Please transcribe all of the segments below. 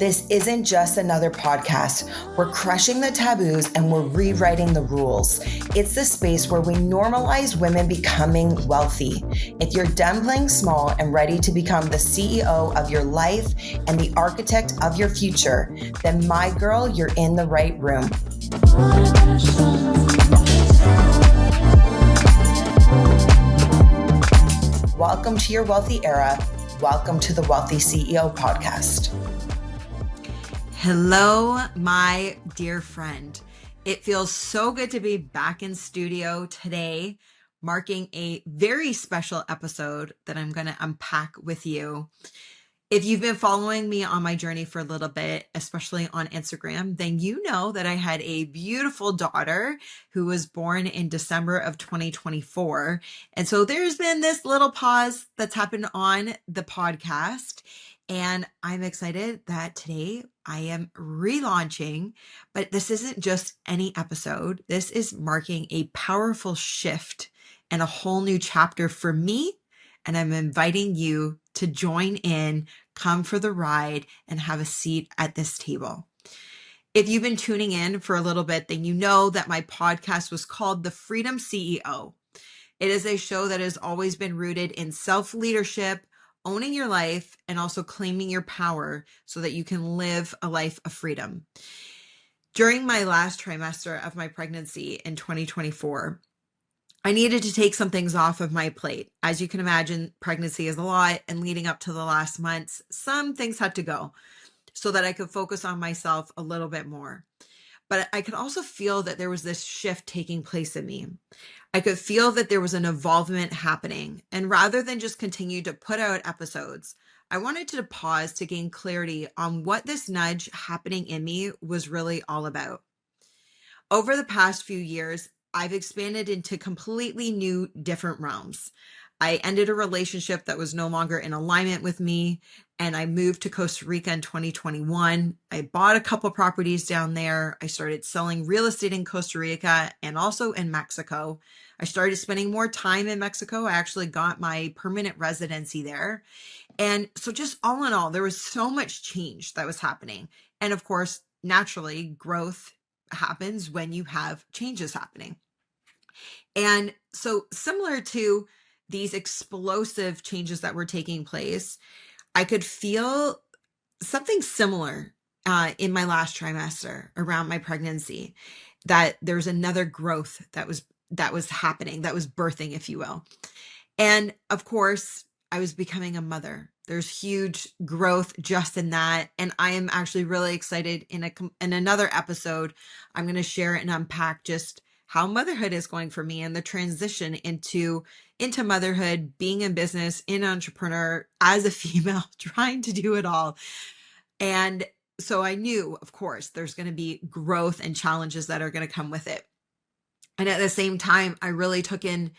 This isn't just another podcast. We're crushing the taboos and we're rewriting the rules. It's the space where we normalize women becoming wealthy. If you're done playing small and ready to become the CEO of your life and the architect of your future, then my girl, you're in the right room. Welcome to your wealthy era. Welcome to the Wellthy CEO podcast. Hello, my dear friend. It feels so good to be back in studio today, marking a very special episode that I'm going to unpack with you. If you've been following me on my journey for a little bit, especially on Instagram, then you know that I had a beautiful daughter who was born in December of 2024. And so there's been this little pause that's happened on the podcast. And I'm excited that today I am relaunching, but this isn't just any episode. This is marking a powerful shift and a whole new chapter for me. And I'm inviting you to join in, come for the ride, and have a seat at this table. If you've been tuning in for a little bit, then you know that my podcast was called The Freedom CEO. It is a show that has always been rooted in self-leadership, owning your life, and also claiming your power so that you can live a life of freedom. During my last trimester of my pregnancy in 2024, I needed to take some things off of my plate. As you can imagine, pregnancy is a lot, and leading up to the last months, some things had to go so that I could focus on myself a little bit more. But I could also feel that there was this shift taking place in me. I could feel that there was an evolvement happening. And rather than just continue to put out episodes, I wanted to pause to gain clarity on what this nudge happening in me was really all about. Over the past few years, I've expanded into completely new, different realms. I ended a relationship that was no longer in alignment with me, and I moved to Costa Rica in 2021. I bought a couple properties down there. I started selling real estate in Costa Rica and also in Mexico. I started spending more time in Mexico. I actually got my permanent residency there. And so just all in all, there was so much change that was happening. And of course, naturally, growth happens when you have changes happening. And so similar to these explosive changes that were taking place, I could feel something similar in my last trimester around my pregnancy, that there's another growth that was happening, that was birthing, if you will. And of course, I was becoming a mother. There's huge growth just in that. And I am actually really excited in another episode. I'm going to share and unpack just how motherhood is going for me and the transition into motherhood, being in business, an entrepreneur, as a female, trying to do it all. And so I knew, of course, there's going to be growth and challenges that are going to come with it. And at the same time, I really took in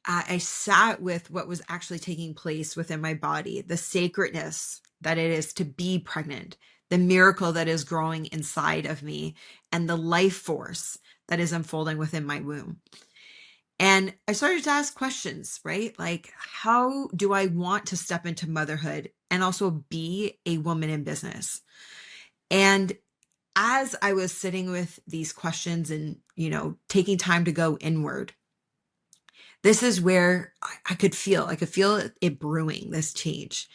I sat with what was actually taking place within my body, the sacredness that it is to be pregnant, the miracle that is growing inside of me, and the life force that is unfolding within my womb. And I started to ask questions, right? Like, how do I want to step into motherhood and also be a woman in business? And as I was sitting with these questions and, taking time to go inward, this is where I could feel it brewing, this change.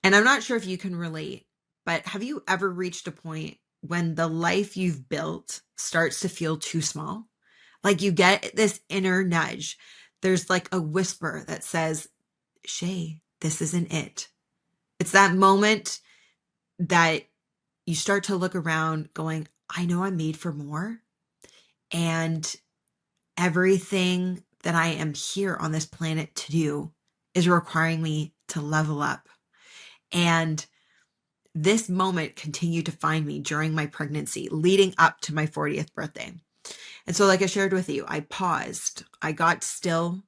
And I'm not sure if you can relate, but have you ever reached a point when the life you've built starts to feel too small? Like you get this inner nudge. There's like a whisper that says, Shae, this isn't it. It's that moment that you start to look around going, I know I'm made for more. And everything that I am here on this planet to do is requiring me to level up. And this moment continued to find me during my pregnancy, leading up to my 40th birthday. And so like I shared with you, I paused, I got still,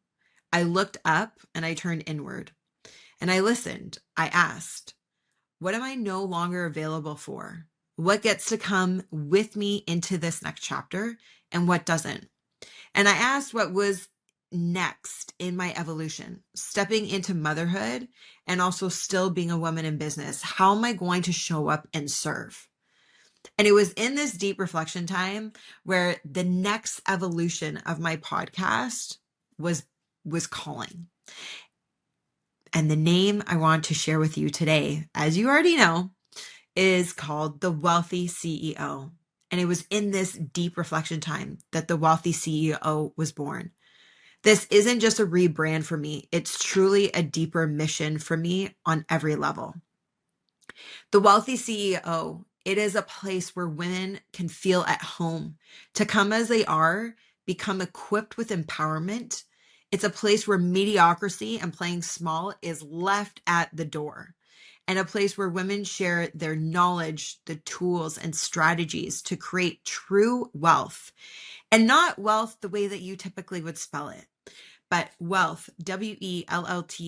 I looked up, and I turned inward. And I listened. I asked, what am I no longer available for? What gets to come with me into this next chapter and what doesn't? And I asked what was next in my evolution, stepping into motherhood and also still being a woman in business? How am I going to show up and serve? And it was in this deep reflection time where the next evolution of my podcast was calling. And the name I want to share with you today, as you already know, is called the Wellthy CEO. And it was in this deep reflection time that the Wellthy CEO was born. This isn't just a rebrand for me. It's truly a deeper mission for me on every level. The Wellthy CEO, it is a place where women can feel at home, to come as they are, become equipped with empowerment. It's a place where mediocrity and playing small is left at the door, and a place where women share their knowledge, the tools, and strategies to create true wealth. And not wealth the way that you typically would spell it, but wealth, Wellth.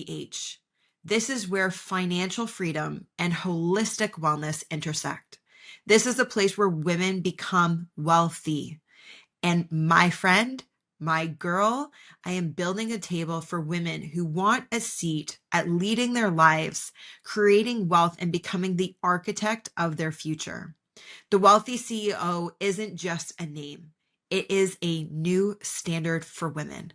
This is where financial freedom and holistic wellness intersect. This is a place where women become wealthy. And my friend, my girl, I am building a table for women who want a seat at leading their lives, creating wealth, and becoming the architect of their future. The Wellthy CEO isn't just a name. It is a new standard for women.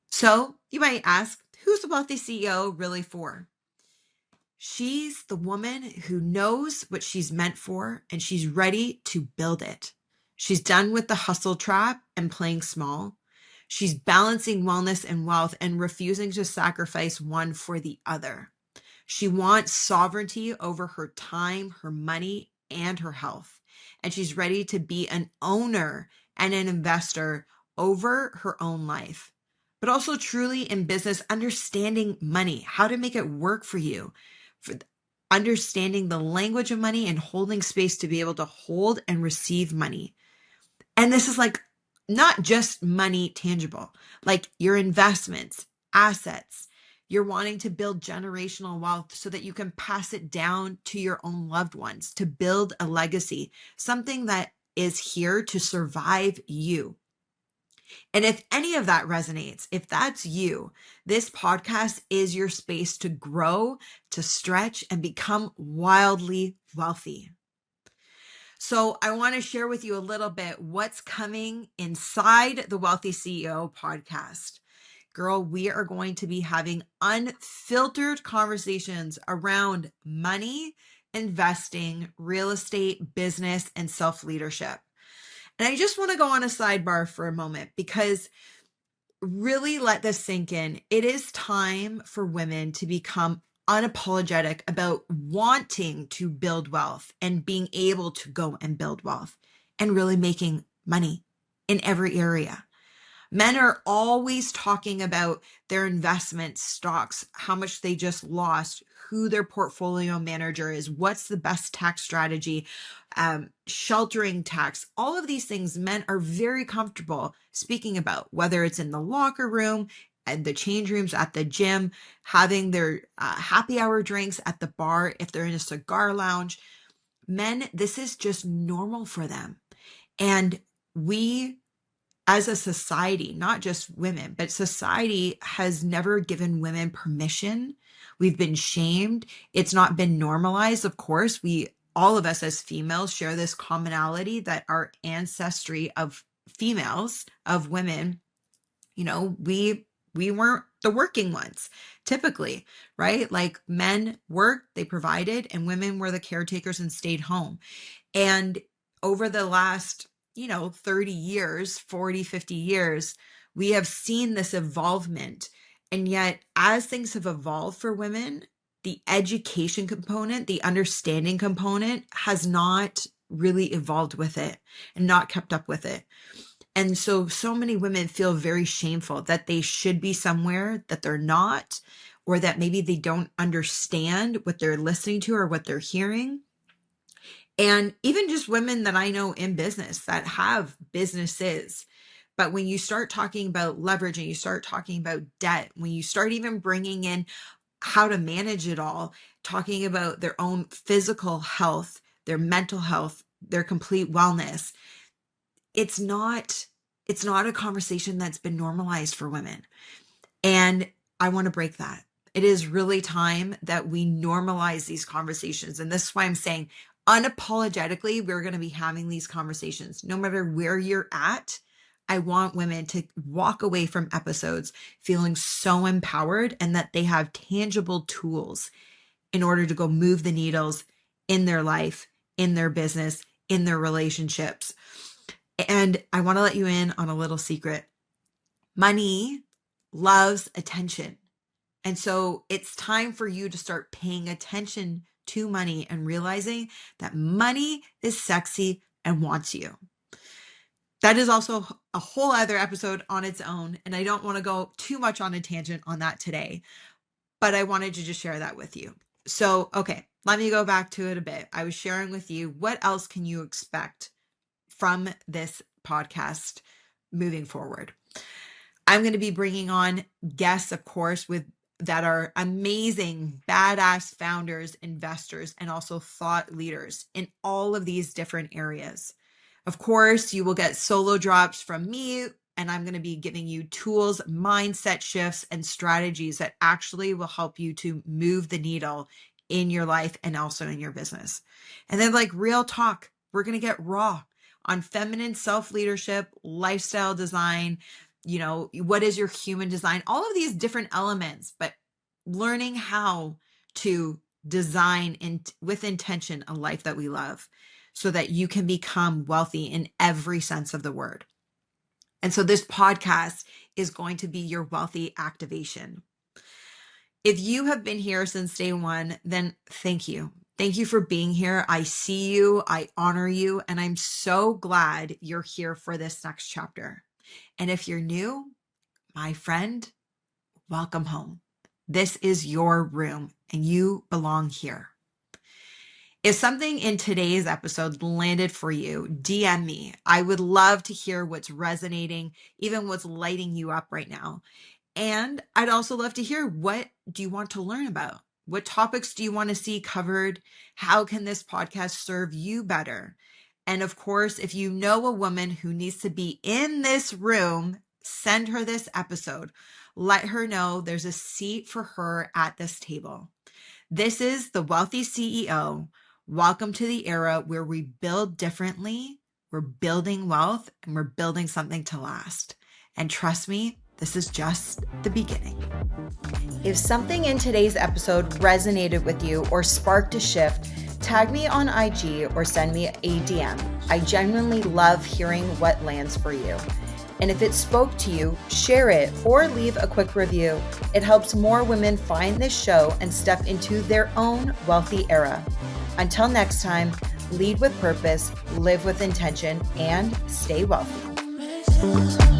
So you might ask, who's the Wellthy CEO really for? She's the woman who knows what she's meant for and she's ready to build it. She's done with the hustle trap and playing small. She's balancing wellness and wealth and refusing to sacrifice one for the other. She wants sovereignty over her time, her money, and her health. And she's ready to be an owner and an investor over her own life, but also truly in business, understanding money, how to make it work for you, for understanding the language of money and holding space to be able to hold and receive money. And this is like not just money tangible, like your investments, assets. You're wanting to build generational wealth so that you can pass it down to your own loved ones, to build a legacy, something that is here to survive you. And if any of that resonates, if that's you, this podcast is your space to grow, to stretch, and become wildly wealthy. So I want to share with you a little bit what's coming inside the Wellthy CEO podcast. Girl, we are going to be having unfiltered conversations around money, investing, real estate, business, and self-leadership. And I just want to go on a sidebar for a moment because really let this sink in. It is time for women to become unapologetic about wanting to build wealth and being able to go and build wealth and really making money in every area. Men are always talking about their investment stocks, how much they just lost, who their portfolio manager is, what's the best tax strategy, sheltering tax. All of these things men are very comfortable speaking about, whether it's in the locker room and the change rooms at the gym, having their happy hour drinks at the bar, if they're in a cigar lounge. Men, this is just normal for them. And we, as a society, not just women, but society has never given women permission. We've been shamed. It's not been normalized. Of course, all of us as females share this commonality that our ancestry of females, of women, we weren't the working ones typically, right? Like men worked, they provided, and women were the caretakers and stayed home. And over the last 30 years, 40, 50 years, we have seen this evolvement. And yet, as things have evolved for women, the education component, the understanding component has not really evolved with it and not kept up with it. And so many women feel very shameful that they should be somewhere that they're not, or that maybe they don't understand what they're listening to or what they're hearing. And even just women that I know in business that have businesses. But when you start talking about leverage and you start talking about debt, when you start even bringing in how to manage it all, talking about their own physical health, their mental health, their complete wellness, it's not It's not a conversation that's been normalized for women. And I want to break that. It is really time that we normalize these conversations. And this is why I'm saying unapologetically, we're going to be having these conversations. No matter where you're at, I want women to walk away from episodes feeling so empowered and that they have tangible tools in order to go move the needles in their life, in their business, in their relationships. And I want to let you in on a little secret. Money loves attention. And so it's time for you to start paying attention to money and realizing that money is sexy and wants you. That is also a whole other episode on its own. And I don't want to go too much on a tangent on that today, but I wanted to just share that with you. So, okay, let me go back to it a bit. I was sharing with you, what else can you expect from this podcast moving forward? I'm going to be bringing on guests, of course, that are amazing, badass founders, investors, and also thought leaders in all of these different areas. Of course, you will get solo drops from me, and I'm going to be giving you tools, mindset shifts, and strategies that actually will help you to move the needle in your life and also in your business. And then, like, real talk, we're going to get raw on feminine self-leadership, lifestyle design, what is your human design, all of these different elements, but learning how to design with intention a life that we love so that you can become wealthy in every sense of the word. And so this podcast is going to be your wealthy activation. If you have been here since day one, then thank you. Thank you for being here. I see you, I honor you, and I'm so glad you're here for this next chapter. And if you're new, my friend, welcome home. This is your room and you belong here. If something in today's episode landed for you, DM me. I would love to hear what's resonating, even what's lighting you up right now. And I'd also love to hear, what do you want to learn about? What topics do you want to see covered? How can this podcast serve you better? And of course, if you know a woman who needs to be in this room, send her this episode. Let her know there's a seat for her at this table. This is the Wellthy CEO. Welcome to the era where we build differently, we're building wealth, and we're building something to last. And trust me, this is just the beginning. If something in today's episode resonated with you or sparked a shift, tag me on IG or send me a DM. I genuinely love hearing what lands for you. And if it spoke to you, share it or leave a quick review. It helps more women find this show and step into their own wealthy era. Until next time, lead with purpose, live with intention, and stay wealthy.